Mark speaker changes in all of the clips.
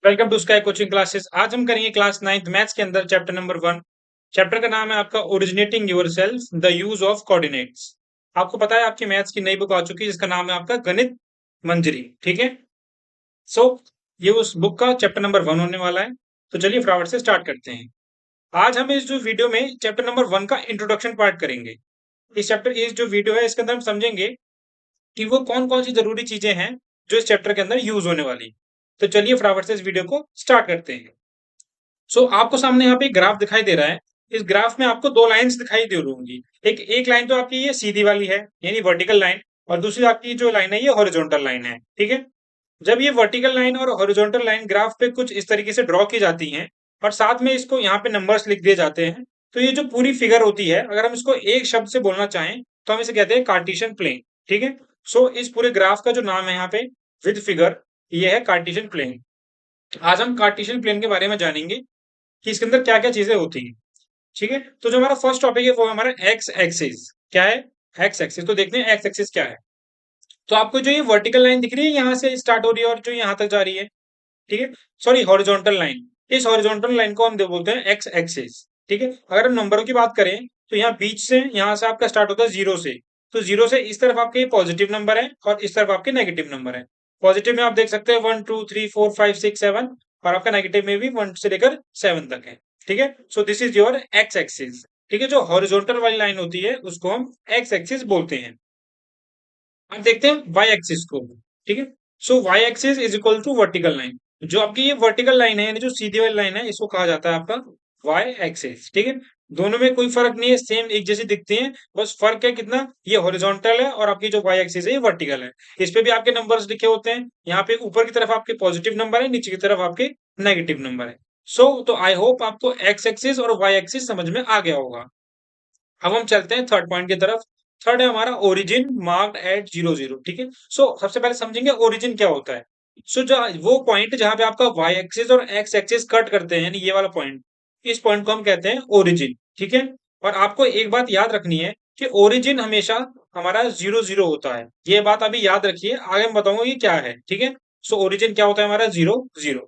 Speaker 1: Welcome to Sky Coaching Classes. आज हम करेंगे क्लास 9th मैथ्स के अंदर चैप्टर नंबर 1। चैप्टर का नाम है आपका originating yourself the use of coordinates. आपको पता है आपकी मैथ्स की नई बुक आ चुकी है जिसका नाम है आपका गणित मंजरी। ठीक है। सो ये उस बुक का चैप्टर नंबर 1 होने वाला है। तो चलिए फटाफट से स्टार्ट करते हैं। आज हम इस जो वीडियो में चैप्टर नंबर 1 का इंट्रोडक्शन पार्ट करेंगे। इस जो वीडियो है इसके अंदर हम समझेंगे कि वो कौन-कौन सी ज़रूरी चीज़ें हैं जो इस चैप्टर के अंदर यूज़ होने वाली हैं। तो चलिए फटाफट से इस वीडियो को स्टार्ट करते हैं। आपको सामने यहाँ पे एक ग्राफ दिखाई दे रहा है। इस ग्राफ में आपको 2 लाइन्स दिखाई दे रही होंगी। एक लाइन तो आपकी ये सीधी वाली है, यानी वर्टिकल लाइन, और दूसरी आपकी जो लाइन है ये हॉरिजॉन्टल लाइन है। ठीक है? जब ये वर्टिकल लाइन और हॉरिजॉन्टल लाइन ग्राफ पे कुछ इस तरीके से ड्रॉ की जाती हैं और साथ में इसको यहाँ पे नंबर्स लिख दिए जाते हैं, तो ये जो पूरी फिगर होती है, अगर हम इसको एक शब्द से बोलना चाहें, तो हम इसे कहते हैं कार्टेशियन प्लेन। ठीक है? इस पूरे ग्राफ का जो नाम है यहाँ पे विद फिगर, ये है कार्टेशियन प्लेन। आज हम कार्टेशियन प्लेन के बारे में जानेंगे कि इसके अंदर क्या-क्या चीजें होती हैं। ठीक है? तो जो हमारा फर्स्ट टॉपिक है वो है हमारा एक्स एक्सिस। क्या है? X axis. तो देखते हैं एक्स एक्सिस क्या है। तो आपको जो ये वर्टिकल लाइन दिख रही है यहाँ से स्टार्ट हो रही है और जो यहाँ तक जा रही है, ठीक है? Sorry, horizontal line. इस हॉरिजॉन्टल लाइन को हम बोलते हैं एक्स एक्सिस। ठीक है? अगर हम नंबरों की बात करें तो यहाँ बीच से यहाँ से आपका स्टार्ट होता है जीरो से। तो जीरो से इस तरफ आपके पॉजिटिव नंबर है और इस तरफ आपके नेगेटिव नंबर है। पॉजिटिव में आप देख सकते हैं 1 2 3 4 5 6 7, और आपका नेगेटिव में भी 1 से लेकर 7 तक है। ठीक है? So this is your x axis. ठीक है? जो हॉरिजॉन्टल वाली लाइन होती है उसको हम एक्स एक्सिस बोलते हैं। अब देखते हैं वाई एक्सिस को। ठीक है? Y axis is equal to vertical line. जो आपकी ये वर्टिकल लाइन है, यानी जो सीधी वाली लाइन है, इसको कहा जाता है आपका वाई एक्सिस। ठीक है? दोनों में कोई फर्क नहीं है, सेम एक जैसी दिखती हैं। बस फर्क है कितना, ये हॉरिजॉन्टल है और आपकी जो वाई एक्सिस है ये वर्टिकल है। इस पे भी आपके नंबर्स लिखे होते हैं। यहाँ पे ऊपर की तरफ आपके पॉजिटिव नंबर है, नीचे की तरफ आपके नेगेटिव नंबर है। तो आई होप आपको एक्स एक्सिस और वाई एक्सिस समझ में आ गया होगा। अब हम चलते हैं थर्ड पॉइंट की तरफ। थर्ड है हमारा ओरिजिन मार्क्ड एट 0 0। ठीक है? सबसे पहले समझेंगे ओरिजिन क्या होता है। जो वो पॉइंट जहां पे आपका वाई एक्सिस और एक्स एक्सिस कट करते हैं, यानी ये वाला पॉइंट, इस पॉइंट को हम कहते हैं ओरिजिन। ठीक है? और आपको एक बात याद रखनी है कि ओरिजिन हमेशा हमारा 0 0 होता है। ये बात अभी याद रखिए, आगे मैं बताऊंगा ये क्या है। ठीक है? ओरिजिन क्या होता है हमारा 0 0।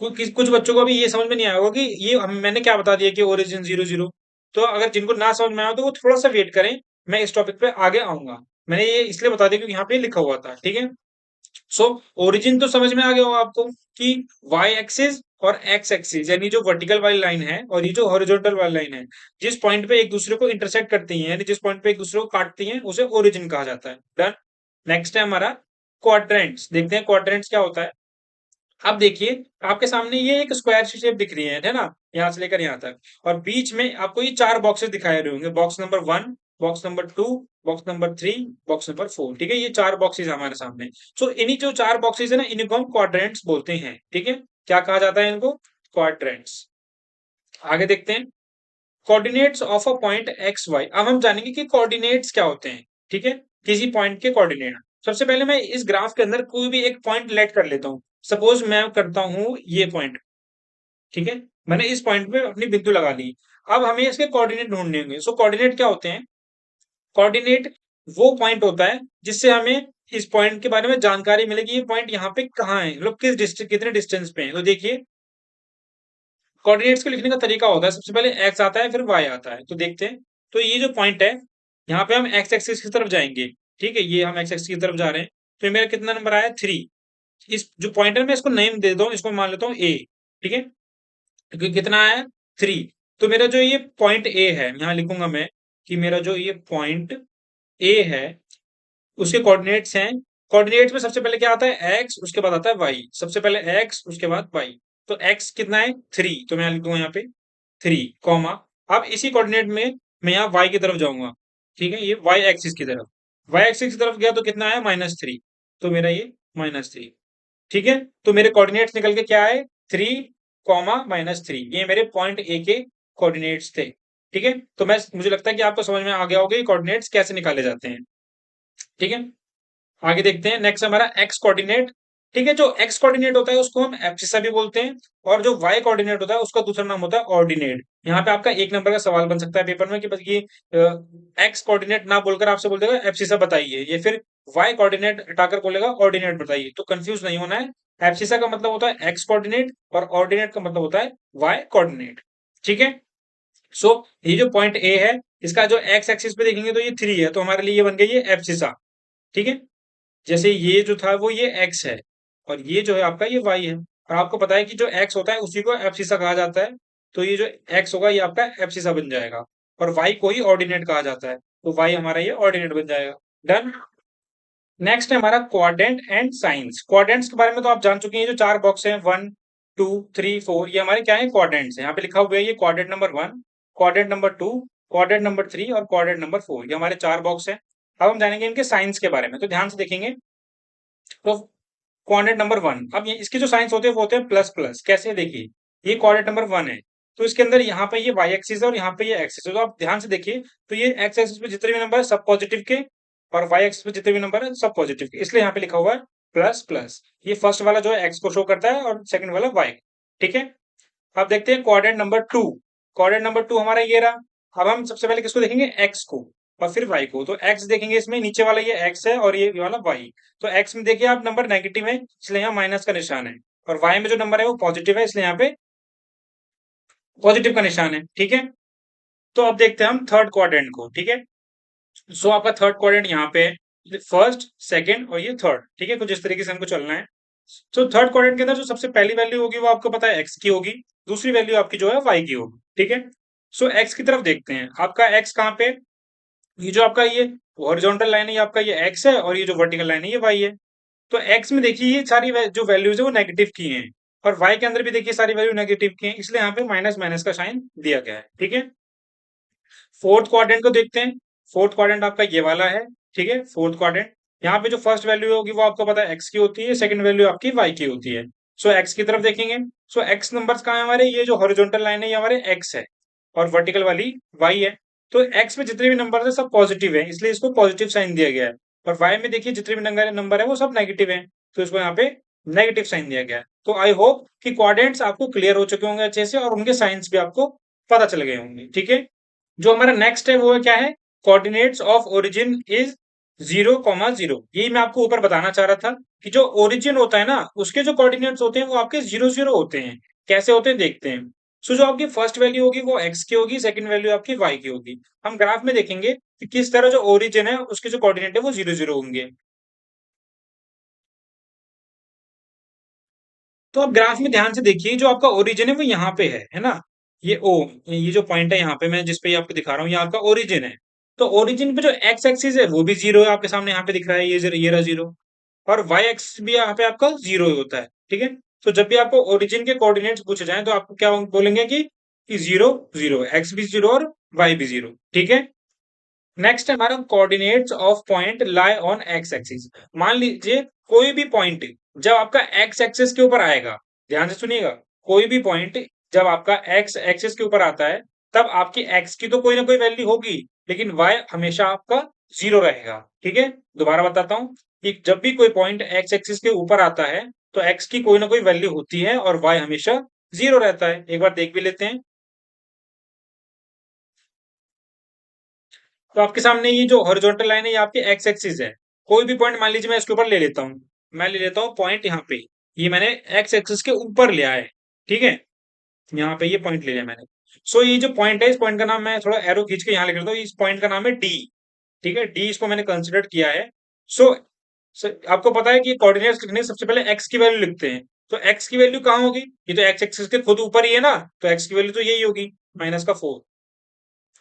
Speaker 1: कुछ बच्चों को अभी ये समझ में नहीं आया होगा कि मैंने क्या बता दिया कि ओरिजिन 0 0। तो अगर जिनको ना समझ में आया तो वो थोड़ा सा वेट करें, मैं इस टॉपिक पे आगे आऊंगा। मैंने ये इसलिए बता दिया क्योंकि यहाँ पे लिखा हुआ था। ठीक है? सो ओरिजिन तो समझ में आ गया होगा आपको कि वाई एक्सिस और एक्स एक्सिस, यानी जो वर्टिकल वाली लाइन है और ये जो हॉरिजॉन्टल वाली लाइन है, जिस पॉइंट पे एक दूसरे को इंटरसेक्ट करती हैं, यानी जिस पॉइंट पे एक दूसरे को काटती हैं, उसे ओरिजिन कहा जाता है। डन। नेक्स्ट है हमारा क्वाड्रेंट्स। देखते हैं क्वाड्रेंट्स क्या होता है। अब देखिए, आपके सामने ये एक स्क्वायर सी शेप दिख रही है ना? यहाँ से लेकर यहाँ तक, और बीच में आपको ये 4 बॉक्सेस दिखाई दे होंगे। Box number 1, box number 2, box number 3, box number 4। ठीक है? ये 4 बॉक्सेस हमारे सामने। इन्हीं जो 4 बॉक्सेस है ना, इन्हीं को हम क्वाड्रेंट्स बोलते हैं। ठीक है? क्या कहा जाता है इनको? क्वाड्रेंट्स। आगे देखते हैं। Coordinates of a point X Y. अब हम जानेंगे कि कोऑर्डिनेट्स क्या होते हैं। ठीक है? किसी पॉइंट के कोऑर्डिनेट। सबसे पहले मैं इस ग्राफ के अंदर कोई भी एक पॉइंट लेट कर लेता हूँ। सपोज मैं करता हूँ ये पॉइंट। ठीक है? मैंने इस पॉइंट पे अपनी बिंदु लगा ली। अब हमें इसके कोऑर्डिनेट ढूंढने होंगे। कोऑर्डिनेट क्या होते हैं? कोऑर्डिनेट वो पॉइंट होता है जिससे हमें इस पॉइंट के बारे में जानकारी मिलेगी, ये पॉइंट यहाँ पे कहाँ है, मतलब कितने डिस्टेंस पे है। तो देखिए, कोऑर्डिनेट्स को लिखने का तरीका होता है, सबसे पहले एक्स आता है फिर वाई आता है। तो देखते हैं। तो ये जो पॉइंट है, यहाँ पे हम एक्स एक्सिस की तरफ जाएंगे। ठीक है? ये हम एक्स एक्सिस की तरफ जा रहे हैं। तो मेरा कितना नंबर आया? 3। इस जो पॉइंट है मैं इसको नेम दे दूं, इसको मान लेता हूँ ए। ठीक है? क्योंकि कितना आया? 3। तो मेरा जो ये पॉइंट ए है, यहाँ लिखूंगा मैं कि मेरा जो ये पॉइंट ए है उसके कोऑर्डिनेट्स हैं। कोऑर्डिनेट्स में सबसे पहले क्या आता है? एक्स, उसके बाद आता है वाई। सबसे पहले एक्स, उसके बाद वाई। तो एक्स कितना है? 3। तो मैं लिख दूंगा यहाँ पे 3 कॉमा। अब इसी कोऑर्डिनेट में मैं यहाँ वाई की तरफ जाऊंगा। ठीक है? ये वाई एक्सिस की तरफ। वाई एक्सिस की तरफ गया तो कितना आया? -3। तो मेरा ये -3। ठीक है? तो मेरे कोऑर्डिनेट्स निकल के क्या आए? 3 कॉमा -3। ये मेरे पॉइंट ए के कोऑर्डिनेट्स थे। ठीक है? तो मुझे लगता है कि आपको समझ में आ गया होगा ये कोऑर्डिनेट्स कैसे निकाले जाते हैं। ठीक है? आगे देखते हैं। नेक्स्ट हमारा एक्स कोऑर्डिनेट। ठीक है? जो एक्स कोऑर्डिनेट होता है उसको हम एब्सिसा भी बोलते हैं, और जो वाई कोऑर्डिनेट होता है उसका दूसरा नाम होता है ऑर्डिनेट। यहाँ पे आपका 1 नंबर का सवाल बन सकता है पेपर में कि बस ये एक्स कोऑर्डिनेट ना बोलकर आपसे बोल देगा एब्सिसा बताइए, या फिर वाई कोऑर्डिनेट हटाकर बोलेगा ऑर्डिनेट बताइए। तो कंफ्यूज नहीं होना है। एब्सिसा का मतलब होता है एक्स कोऑर्डिनेट और ऑर्डिनेट का मतलब होता है वाई कोऑर्डिनेट। ठीक है। सो ये जो पॉइंट ए है, इसका जो एक्स एक्सिस पे देखेंगे तो ये 3 है, तो हमारे लिए ये बन गया ये एब्सिसा। ठीक है। जैसे ये जो था वो ये एक्स है, और ये जो है आपका ये वाई है, और आपको पता है कि जो एक्स होता है उसी को एब्सिसा कहा जाता है। तो ये जो एक्स होगा ये आपका एब्सिसा बन जाएगा, और वाई को ही ऑर्डिनेट कहा जाता है, तो वाई हमारा ये ऑर्डिनेट बन जाएगा। डन। नेक्स्ट है हमारा क्वाड्रेंट एंड साइंस। क्वाड्रेंट्स के बारे में तो आप जान चुके हैं, ये जो 4 बॉक्स हैं 1 2 3 4, ये हमारे क्या है क्वाड्रेंट्स है। यहाँ पे लिखा हुआ है ये quadrant number 1, quadrant number 2, quadrant number 3 और क्वाड्रेंट नंबर 4, ये हमारे 4 बॉक्स हैं। अब हम जानेंगे इनके साइंस के बारे में, तो ध्यान से देखेंगे। तो क्वाड्रेंट नंबर 1, अब ये इसके जो साइंस होते हैं वो होते हैं प्लस प्लस। कैसे देखिए, ये क्वाड्रेंट नंबर 1 है, तो इसके अंदर यहाँ पे ये वाई एक्सिस है और यहाँ पे ये एक्सिस है। तो आप ध्यान से देखिए, तो ये एक्स एक्सिस पे जितने भी नंबर है सब पॉजिटिव के, और वाई एक्सिस पे जितने भी नंबर है सब पॉजिटिव के, इसलिए यहाँ पे लिखा हुआ है प्लस प्लस। ये फर्स्ट वाला जो है एक्स को शो करता है और सेकंड वाला वाई। ठीक है। अब देखते हैं क्वाड्रेंट नंबर 2। क्वाड्रेंट नंबर 2 हमारा ये रहा। अब हम सबसे पहले किसको देखेंगे, एक्स को, और फिर वाई को। तो एक्स देखेंगे, इसमें नीचे वाला ये एक्स है और ये वाला वाई। तो एक्स में देखिए आप नंबर नेगेटिव है, इसलिए यहाँ माइनस का निशान है, और वाई में जो नंबर है वो पॉजिटिव है, इसलिए यहाँ पे पॉजिटिव का निशान है। ठीक है। तो अब देखते हैं हम थर्ड क्वाड्रेंट को। ठीक है। सो आपका थर्ड क्वाड्रेंट यहाँ पे फर्स्ट सेकंड और ये थर्ड। ठीक है, कुछ इस तरीके से हमको चलना है। तो थर्ड क्वाड्रेंट के अंदर जो सबसे पहली वैल्यू होगी वो आपको पता है एक्स की होगी, दूसरी वैल्यू आपकी जो है वाई की होगी। ठीक है। सो एक्स की तरफ देखते हैं, आपका एक्स कहाँ पे, ये जो आपका ये हॉरिजॉन्टल लाइन है ये आपका ये एक्स है, और ये जो वर्टिकल लाइन है ये वाई है। तो एक्स में देखिए ये सारी जो वैल्यूज है वो नेगेटिव की हैं, और वाई के अंदर भी देखिए सारी वैल्यू नेगेटिव की हैं, इसलिए यहाँ पे माइनस माइनस का साइन दिया गया है। ठीक है। फोर्थ क्वाड्रेंट को देखते हैं। फोर्थ क्वाड्रेंट आपका ये वाला है। ठीक है, फोर्थ क्वाड्रेंट। यहाँ पे जो फर्स्ट वैल्यू होगी वो आपको पता है एक्स की होती है, सेकंड वैल्यू आपकी वाई की होती है। सो एक्स की तरफ देखेंगे। सो एक्स नंबर्स कहाँ है हमारे, ये जो हॉरिजॉन्टल लाइन है ये हमारे एक्स है, और वर्टिकल वाली वाई है। तो एक्स में जितने भी नंबर है सब पॉजिटिव है, इसलिए इसको पॉजिटिव साइन दिया गया है। और वाई में देखिए जितने भी नंबर है वो सब नेगेटिव है, तो इसको यहाँ पे नेगेटिव साइन दिया गया है। तो आई होप कि क्वाड्रेंट्स आपको क्लियर हो चुके होंगे अच्छे से, और उनके साइंस भी आपको पता चल गए होंगे। ठीक है। जो हमारा नेक्स्ट है वो है क्या है, कोऑर्डिनेट्स ऑफ ओरिजिन इज 0,0। यही मैं आपको ऊपर बताना चाह रहा था कि जो ओरिजिन होता है ना उसके जो कोऑर्डिनेट्स होते हैं वो आपके 0,0 होते हैं। कैसे होते हैं देखते हैं। सो जो आपकी फर्स्ट वैल्यू होगी वो एक्स की होगी, सेकंड वैल्यू आपकी वाई की होगी। हम ग्राफ में देखेंगे कि किस तरह जो ओरिजिन है उसके जो कोऑर्डिनेट है वो 0,0 होंगे। तो आप ग्राफ में ध्यान से देखिए, जो आपका ओरिजिन है वो यहाँ पे है ना, ये ओ, ये जो पॉइंट है यहाँ पे मैं जिस पे ये आपको दिखा रहा हूँ ये आपका ओरिजिन है। तो ओरिजिन पे जो एक्स एक्सिस है वो भी 0 है, आपके सामने यहाँ पे दिख रहा है, ये रहा 0। और वाई एक्सिस भी यहाँ पे आपका 0 ही होता है। ठीक है। तो जब भी आपको ओरिजिन के कोऑर्डिनेट्स पूछे जाए तो आपको क्या बोलेंगे कि 0 0, एक्स भी 0 और वाई भी 0। ठीक है। नेक्स्ट है हमारा coordinates of point lie on x axis. मान लीजिए कोई भी पॉइंट जब आपका एक्स एक्सिस के ऊपर आएगा, ध्यान से सुनिएगा, कोई भी पॉइंट जब आपका एक्स एक्सिस के ऊपर आता है तब आपकी एक्स की तो कोई ना कोई वैल्यू होगी, लेकिन वाई हमेशा आपका 0 रहेगा। ठीक है। दोबारा बताता हूं कि जब भी कोई पॉइंट एक्स एक्सिस के ऊपर आता है तो एक्स की कोई ना कोई वैल्यू होती है और वाई हमेशा 0 रहता है। एक बार देख भी लेते हैं। तो आपके सामने ये जो हॉरिजॉन्टल लाइन है ये आपकी एक्स एक्सिस है। कोई भी पॉइंट मान लीजिए मैं इसके ऊपर ले लेता हूँ, मैं ले लेता हूँ पॉइंट यहाँ पे, ये मैंने एक्स एक्सिस के ऊपर लिया है। ठीक है। यहाँ पे ये पॉइंट ले लिया मैंने। सो ये जो पॉइंट है इस पॉइंट का नाम मैं थोड़ा एरो खींच के यहाँ लिख लेता हूँ, इस पॉइंट का नाम है डी। ठीक है, डी इसको मैंने कंसिडर किया है। सो आपको पता है कि कोऑर्डिनेट्स लिखने से सबसे पहले एक्स की वैल्यू लिखते हैं। तो एक्स की वैल्यू कहाँ होगी, ये तो एक्स एक्सिस के खुद ऊपर ही है ना, तो एक्स की वैल्यू तो यही होगी -4।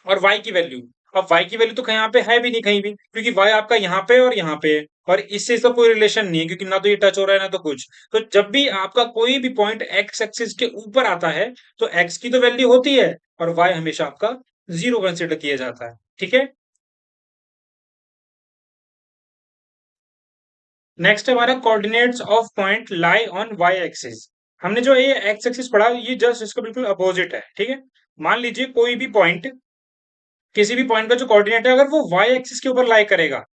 Speaker 1: और y की वैल्यू, अब y की वैल्यू तो यहाँ पे है भी नहीं कहीं भी, क्योंकि y आपका यहाँ पे और यहाँ पे है, और इससे इसका कोई रिलेशन नहीं है, क्योंकि ना तो ये टच हो रहा है ना तो कुछ। तो जब भी आपका कोई भी पॉइंट x एक्सिस के ऊपर आता है तो x की तो वैल्यू होती है, और y हमेशा आपका 0 कंसिडर किया जाता है। ठीक है। नेक्स्ट हमारा coordinates of point lie on y axis. हमने जो ये x एक्सिस पढ़ा ये जस्ट इसका बिल्कुल अपोजिट है। ठीक है। मान लीजिए कोई भी पॉइंट, किसी भी पॉइंट का जो कोऑर्डिनेट है अगर वो y एक्सिस के ऊपर लाई करेगा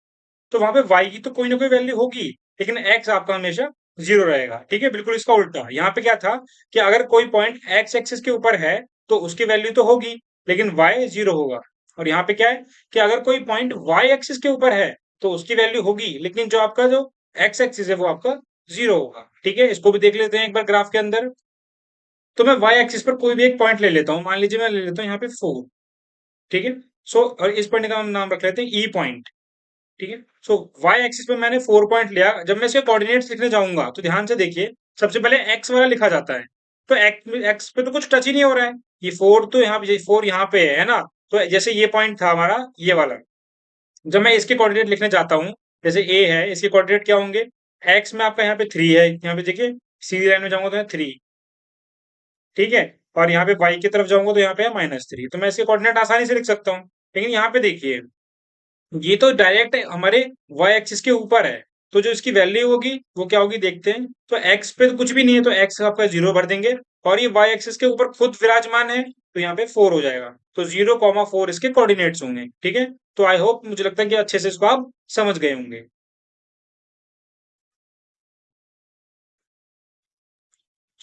Speaker 1: तो वहां पे y की तो कोई ना कोई वैल्यू होगी, लेकिन x आपका हमेशा 0 रहेगा। ठीक है, बिल्कुल इसका उल्टा। यहाँ पे क्या था कि अगर कोई पॉइंट x एक्सिस के ऊपर है तो उसकी वैल्यू तो होगी, लेकिन y 0 होगा। और यहाँ पे क्या है कि अगर कोई पॉइंट y एक्सिस के ऊपर है तो उसकी वैल्यू होगी, लेकिन जो आपका जो x एक्सिस है वो आपका 0 होगा। ठीक है, इसको भी देख लेते हैं एक बार ग्राफ के अंदर। तो मैं y एक्सिस पर कोई भी एक पॉइंट ले लेता हूँ, मान लीजिए मैं ले लेता हूँ यहाँ पे 4। ठीक है, सो और इस पॉइंट का हम नाम रख लेते हैं ई पॉइंट। ठीक है, सो y एक्सिस पे मैंने 4 पॉइंट लिया। जब मैं इसके कोऑर्डिनेट्स लिखने जाऊंगा तो ध्यान से देखिए, सबसे पहले x वाला लिखा जाता है। तो x पे तो कुछ टच ही नहीं हो रहा है, ये 4 तो यहाँ पे 4 यहाँ पे है ना। तो जैसे ये पॉइंट था हमारा ये वाला, जब मैं इसके कोऑर्डिनेट लिखने जाता हूँ, जैसे a है, इसके कोऑर्डिनेट क्या होंगे, x में आपका यहाँ पे 3 है, यहाँ पे देखिए सीधी लाइन में जाऊंगा तो 3। ठीक है, और यहाँ पे y की तरफ जाऊंगा तो यहाँ पे है -3, तो मैं इसके कोऑर्डिनेट आसानी से लिख सकता हूँ। लेकिन यहाँ पे देखिए, ये तो डायरेक्ट हमारे y एक्सिस के ऊपर है, तो जो इसकी वैल्यू होगी वो क्या होगी देखते हैं। तो x पे तो कुछ भी नहीं है, तो x आपका 0 भर देंगे, और ये y एक्सिस के ऊपर खुद विराजमान है, तो यहाँ पे 4 हो जाएगा। तो 0,4 इसके कोऑर्डिनेट्स होंगे। ठीक है, तो आई होप, मुझे लगता है कि अच्छे से इसको आप समझ गए होंगे।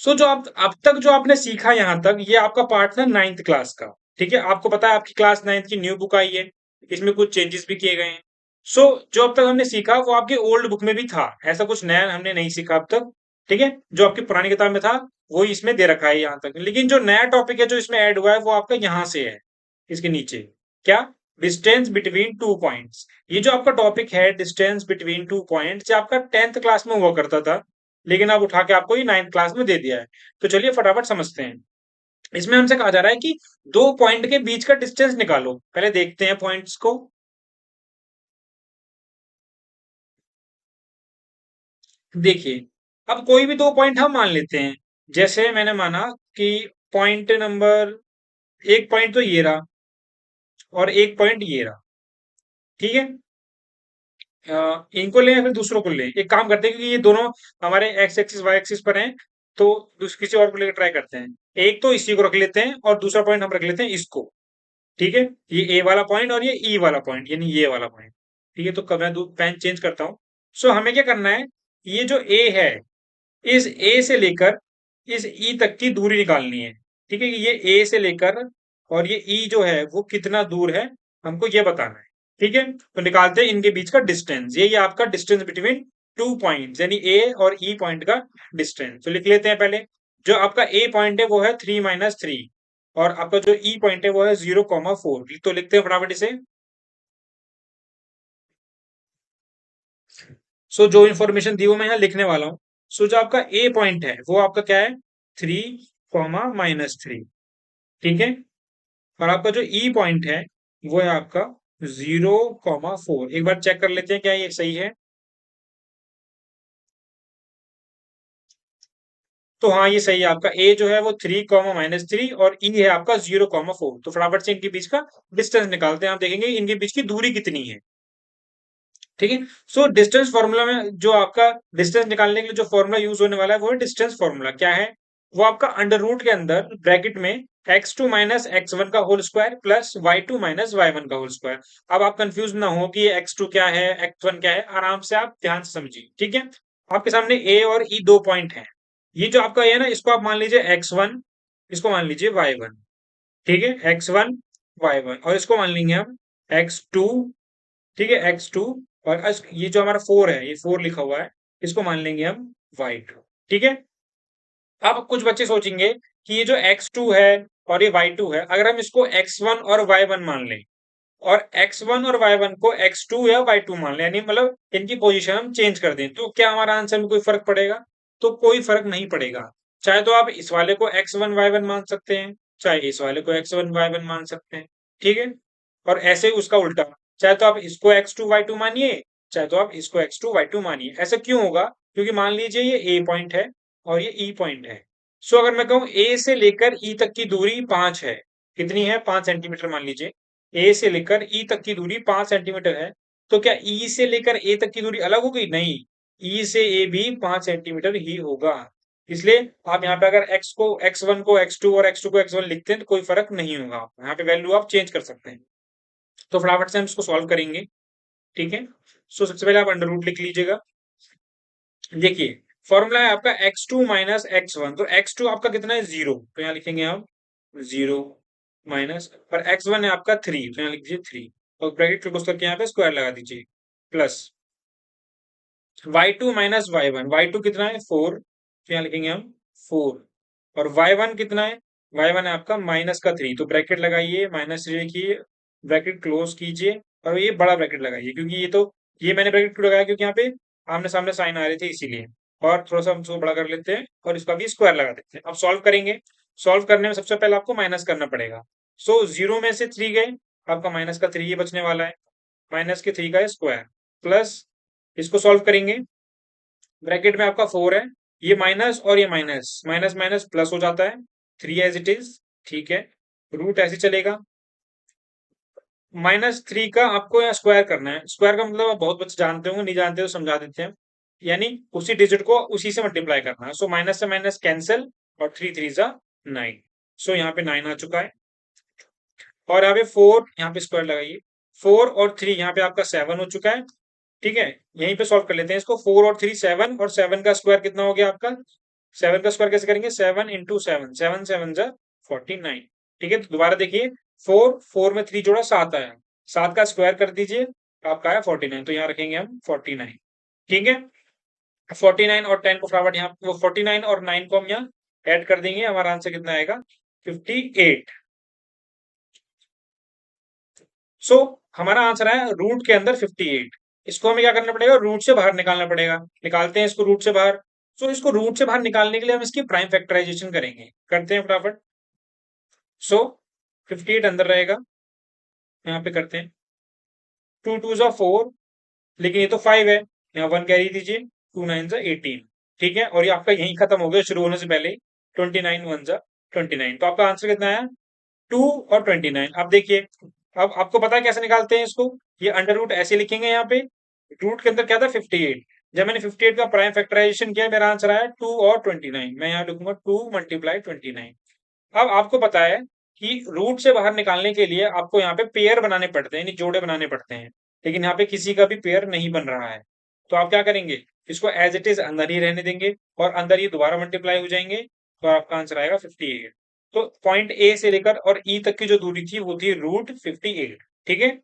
Speaker 1: सो जो आप अब तक जो आपने सीखा यहाँ तक, ये आपका पार्ट था 9th क्लास का। ठीक है, आपको पता है आपकी क्लास 9th की न्यू बुक आई है, इसमें कुछ चेंजेस भी किए गए हैं। सो जो अब तक हमने सीखा वो आपकी ओल्ड बुक में भी था, ऐसा कुछ नया हमने नहीं सीखा अब तक। ठीक है, जो आपकी पुरानी किताब में था वो इसमें दे रखा है यहाँ तक, लेकिन जो नया टॉपिक है जो इसमें ऐड हुआ है वो आपका यहाँ से है, इसके नीचे। क्या? Distance between two points. ये जो आपका टॉपिक है डिस्टेंस बिटवीन टू पॉइंट्स, ये आपका 10th क्लास में हुआ करता था, लेकिन अब उठा के आपको ये 9th क्लास में दे दिया है। तो चलिए फटाफट समझते हैं। इसमें हमसे कहा जा रहा है कि दो पॉइंट के बीच का डिस्टेंस निकालो। पहले देखते हैं पॉइंट्स को। देखिए, अब कोई भी दो पॉइंट हम मान लेते हैं। जैसे मैंने माना कि पॉइंट नंबर, एक पॉइंट तो ये रहा और एक पॉइंट ये रहा। ठीक है, इनको लें या फिर दूसरों को लें, एक काम करते हैं क्योंकि ये दोनों हमारे एक्स एक्सिस वाई एक्सिस पर हैं, तो किसी और को लेकर ट्राई करते हैं। एक तो इसी को रख लेते हैं और दूसरा पॉइंट हम रख लेते हैं इसको। ठीक है, ये ए वाला पॉइंट और ये ई वाला पॉइंट, यानी ये वाला पॉइंट। ठीक है, तो मैं पेन चेंज करता हूँ। सो हमें क्या करना है, ये जो ए है, इस ए से लेकर इस ई तक की दूरी निकालनी है। ठीक है, ये ए से लेकर और ये ई जो है वो कितना दूर है, हमको ये बताना है। ठीक है, तो निकालते हैं इनके बीच का डिस्टेंस। ये आपका डिस्टेंस बिटवीन टू पॉइंट्स, यानी ए और ई पॉइंट का डिस्टेंस। तो लिख लेते हैं पहले। जो आपका ए पॉइंट है वो है 3 - 3, और आपका जो ई पॉइंट है वो है 0,4। तो लिखते हैं फटाफट इसे। सो जो इन्फॉर्मेशन दी वो मैं यहाँ लिखने वाला हूँ। सो जो आपका ए पॉइंट है वो आपका क्या है, 3, ठीक है, और आपका जो ई पॉइंट है वो है आपका 0,4। एक बार चेक कर लेते हैं क्या ये सही है। तो हाँ, ये सही है। आपका ए जो है वो 3, और ई है आपका 0,4। तो फटाफट से इनके बीच का डिस्टेंस निकालते हैं, आप देखेंगे इनके बीच की दूरी कितनी है। ठीक है, सो डिस्टेंस फॉर्मूला में जो आपका डिस्टेंस निकालने के लिए जो फॉर्मूला यूज होने वाला है वो है डिस्टेंस फॉर्मूला। क्या है वो, आपका अंडर रूट के अंदर ब्रैकेट में x2 - x1 का whole square plus y2 - y1 का होल स्क्वायर। अब आप कंफ्यूज ना हो कि x2 क्या है x1 क्या है, आराम से आप ध्यान से समझिए। ठीक है, आपके सामने a और e दो पॉइंट हैं। ये जो आपका है ना, इसको आप मान लीजिए x1, इसको मान लीजिए y1। ठीक है, x1 y1, और इसको मान लेंगे हम x2। ठीक है, x2, और ये जो हमारा 4 है, ये 4 लिखा हुआ है, इसको मान लेंगे हम y2। ठीक है, अब कुछ बच्चे सोचेंगे कि ये जो x2 है और ये y2 है, अगर हम इसको x1 और y1 मान लें, और x1 और y1 को x2 या y2 मान लें, यानी मतलब इनकी पोजीशन हम चेंज कर दें, तो क्या हमारा आंसर में कोई फर्क पड़ेगा? तो कोई फर्क नहीं पड़ेगा। चाहे तो आप इस वाले को x1 y1 मान सकते हैं, चाहे इस वाले को x1 y1 मान सकते हैं। ठीक है, और ऐसे ही उसका उल्टा, चाहे तो आप इसको x2 y2 मानिए, चाहे तो आप इसको x2 y2 मानिए। ऐसा क्यों होगा? क्योंकि मान लीजिए ये ए पॉइंट है और ये ई पॉइंट है। सो अगर मैं कहूं ए से लेकर ई तक की दूरी 5 है, कितनी है, 5 सेंटीमीटर मान लीजिए। ए से लेकर ई तक की दूरी 5 सेंटीमीटर है, तो क्या ई से लेकर ए तक की दूरी अलग होगी? नहीं, ई से ए भी 5 सेंटीमीटर ही होगा। इसलिए आप यहाँ पे अगर x को x1 को x2 और x2 को x1 लिखते हैं तो कोई फर्क नहीं होगा, यहाँ पे वैल्यू आप चेंज कर सकते हैं। तो फटाफट से हम इसको सॉल्व करेंगे। ठीक है, सो सबसे पहले आप अंडर रूट लिख लीजिएगा। देखिए, फॉर्मूला है आपका x2 - x1, तो x2 आपका कितना है, 0, तो यहाँ लिखेंगे हम 0 माइनस और x1 है आपका 3, तो यहाँ लिख दीजिए 3 और ब्रैकेट क्लोज करके यहाँ पे स्क्वायर लगा दीजिए प्लस y2 माइनस y1 कितना है 4, तो यहाँ लिखेंगे हम 4 और y1 कितना है y1 है आपका माइनस का 3, तो ब्रैकेट लगाइए माइनस 3 लिखिए ब्रैकेट क्लोज कीजिए और ये बड़ा ब्रैकेट लगाइए क्योंकि ये मैंने ब्रैकेट क्यों लगाया क्योंकि यहाँ पे आमने सामने साइन आ रहे थे इसीलिए। और थोड़ा सा हम इसको बड़ा कर लेते हैं और इसका भी स्क्वायर लगा देते हैं। अब सॉल्व करेंगे, सॉल्व करने में सबसे पहले आपको माइनस करना पड़ेगा। सो 0 में से 3 गए, आपका माइनस का 3 ये बचने वाला है, माइनस के 3 का स्क्वायर प्लस इसको सॉल्व करेंगे, ब्रैकेट में आपका 4 है, ये माइनस और ये माइनस, माइनस माइनस प्लस हो जाता है, 3 एज इट इज, ठीक है, रूट ऐसे चलेगा, -3 का आपको यहाँ स्क्वायर करना है। स्क्वायर का मतलब आप बहुत बच्चे जानते होंगे, नहीं जानते तो समझा देते हैं, यानी उसी डिजिट को उसी से मल्टीप्लाई करना है। सो माइनस से माइनस कैंसिल और 3 3 जा 9, सो यहाँ पे 9 आ चुका है और यहाँ पे 4 यहाँ पे स्क्वायर लगाइए, 4 और 3 यहाँ पे आपका 7 हो चुका है, ठीक है, यहीं पे सॉल्व कर लेते हैं इसको, 4 और 3 7 और 7 का स्क्वायर कितना हो गया आपका, 7 का स्क्वायर कैसे करेंगे, 7 इंटू 7, 7 7 जा 49, ठीक है, तो दोबारा देखिए 4 4 में 3 जोड़ा 7 आया, 7 का स्क्वायर कर दीजिए, आपका आया 49, तो यहाँ रखेंगे हम 49, ठीक है, 49 और 10 को फटाफट यहाँ वो 49 और 9 को हम यहाँ ऐड कर देंगे, हमारा आंसर कितना आएगा 58। सो हमारा आंसर है रूट के अंदर 58। इसको हमें क्या करना पड़ेगा, रूट से बाहर निकालना पड़ेगा, निकालते हैं इसको रूट से बाहर। सो इसको रूट से बाहर निकालने के लिए हम इसकी प्राइम फैक्टराइजेशन करेंगे, करते हैं फटाफट। सो 58 अंदर रहेगा, यहाँ पे करते हैं, 2 2 जा 4, लेकिन ये तो 5 है, यहाँ 1 कैरी दीजिए, 2 9 जा 18, ठीक है, और ये आपका यहीं खत्म हो गया शुरू होने से पहले, 29 1 जा 29, तो आपका आंसर कितना आया 2 और 29। अब देखिए, अब आपको पता है कैसे निकालते हैं इसको, ये अंडर रूट ऐसे लिखेंगे, यहाँ पे रूट के अंदर क्या था 58, जब मैंने 58 का प्राइम फैक्टराइजेशन किया मेरा आंसर आया 2 और 29, मैं यहाँ लिखूंगा 2 मल्टीप्लाई 29। अब आपको पता है कि रूट से बाहर निकालने के लिए आपको यहाँ पे पेयर बनाने पड़ते हैं, यानी जोड़े बनाने पड़ते हैं, लेकिन यहाँ पे किसी का भी पेयर नहीं बन रहा है, तो आप क्या करेंगे, इसको एज इट इज अंदर ही रहने देंगे और अंदर ही दोबारा मल्टीप्लाई हो जाएंगे, तो आपका आंसर आएगा 58। तो पॉइंट ए से लेकर और ई तक की जो दूरी थी वो थी रूट 58, ठीक है।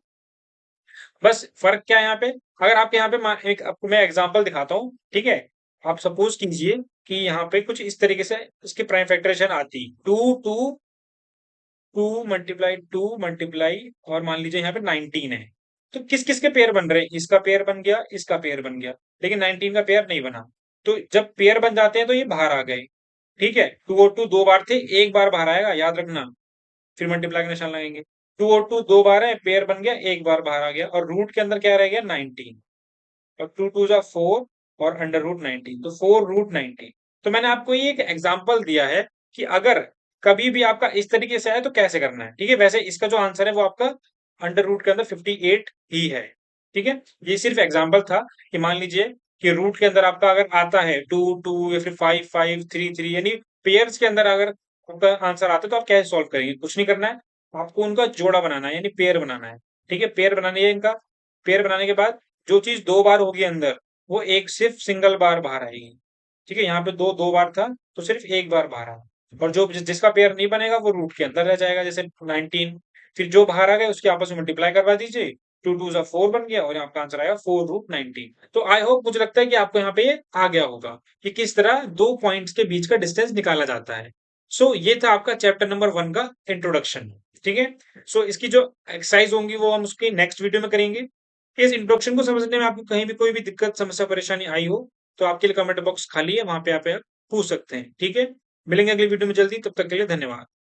Speaker 1: बस फर्क क्या है यहाँ पे, अगर आप यहाँ पे एक आपको मैं एग्जांपल दिखाता हूँ, ठीक है, आप सपोज कीजिए कि यहाँ पे कुछ इस तरीके से इसकी प्राइम फैक्टराइजेशन आती 2 2 2 मल्टीप्लाई और मान लीजिए यहाँ पे 19 है, तो किस किस के पेयर बन रहे हैं, इसका पेयर बन गया, इसका पेयर बन गया, लेकिन 19 का पेयर नहीं बना। तो जब पेयर बन जाते हैं तो ये बाहर आ गए, ठीक है, 2 और 2 दो बार थे, एक बार बाहर आएगा, याद रखना, फिर मल्टीप्लाई का निशान लगाएंगे, 2 और 2 दो बार है, पेयर बन गया, एक बार बाहर आ गया, और रूट के अंदर क्या रह गया 19, और 2 2 जा 4 और अंडर रूट 19, तो 4 रूट 19। तो मैंने आपको ये एक एग्जांपल दिया है कि अगर कभी भी आपका इस तरीके से आए तो कैसे करना है, ठीक है। वैसे इसका जो आंसर है वो आपका अंडर रूट के अंदर 58 ही है, ठीक है। ये सिर्फ एग्जांपल था कि मान लीजिए कि रूट के अंदर आपका अगर आता है 2 2 या फिर 5 5 3 3, यानी पेयर्स के अंदर अगर आपका आंसर आता है तो आप कैसे सॉल्व करेंगे, कुछ नहीं करना है, आपको उनका जोड़ा बनाना है, यानी पेयर बनाना है, ठीक है, पेयर बनानी है इनका। पेयर बनाने के बाद जो चीज दो बार होगी अंदर, वो एक सिर्फ सिंगल बार बाहर आएगी, ठीक है, यहाँ पे दो बार था तो सिर्फ एक बार बाहर आया, और जो जिसका पेयर नहीं बनेगा वो रूट के अंदर रह जाएगा, जैसे 19, फिर जो बाहर आ गए उसके आपस में मल्टीप्लाई करवा दीजिए, 2 2 जा 4 बन गया और आपका आंसर आएगा 4 रूट 19। तो आई होप, मुझे लगता है कि आपको यहाँ पे ये आ गया होगा कि किस तरह दो पॉइंट्स के बीच का डिस्टेंस निकाला जाता है। सो ये था आपका चैप्टर नंबर 1 का इंट्रोडक्शन, ठीक है। सो इसकी जो एक्सरसाइज होंगी वो हम उसकी नेक्स्ट वीडियो में करेंगे। इस इंट्रोडक्शन को समझने में आपको कहीं भी कोई भी दिक्कत समस्या परेशानी आई हो तो आपके लिए कमेंट बॉक्स खाली है, वहां पे आप पूछ सकते हैं, ठीक है। मिलेंगे अगली वीडियो में जल्दी, तब तक के लिए धन्यवाद।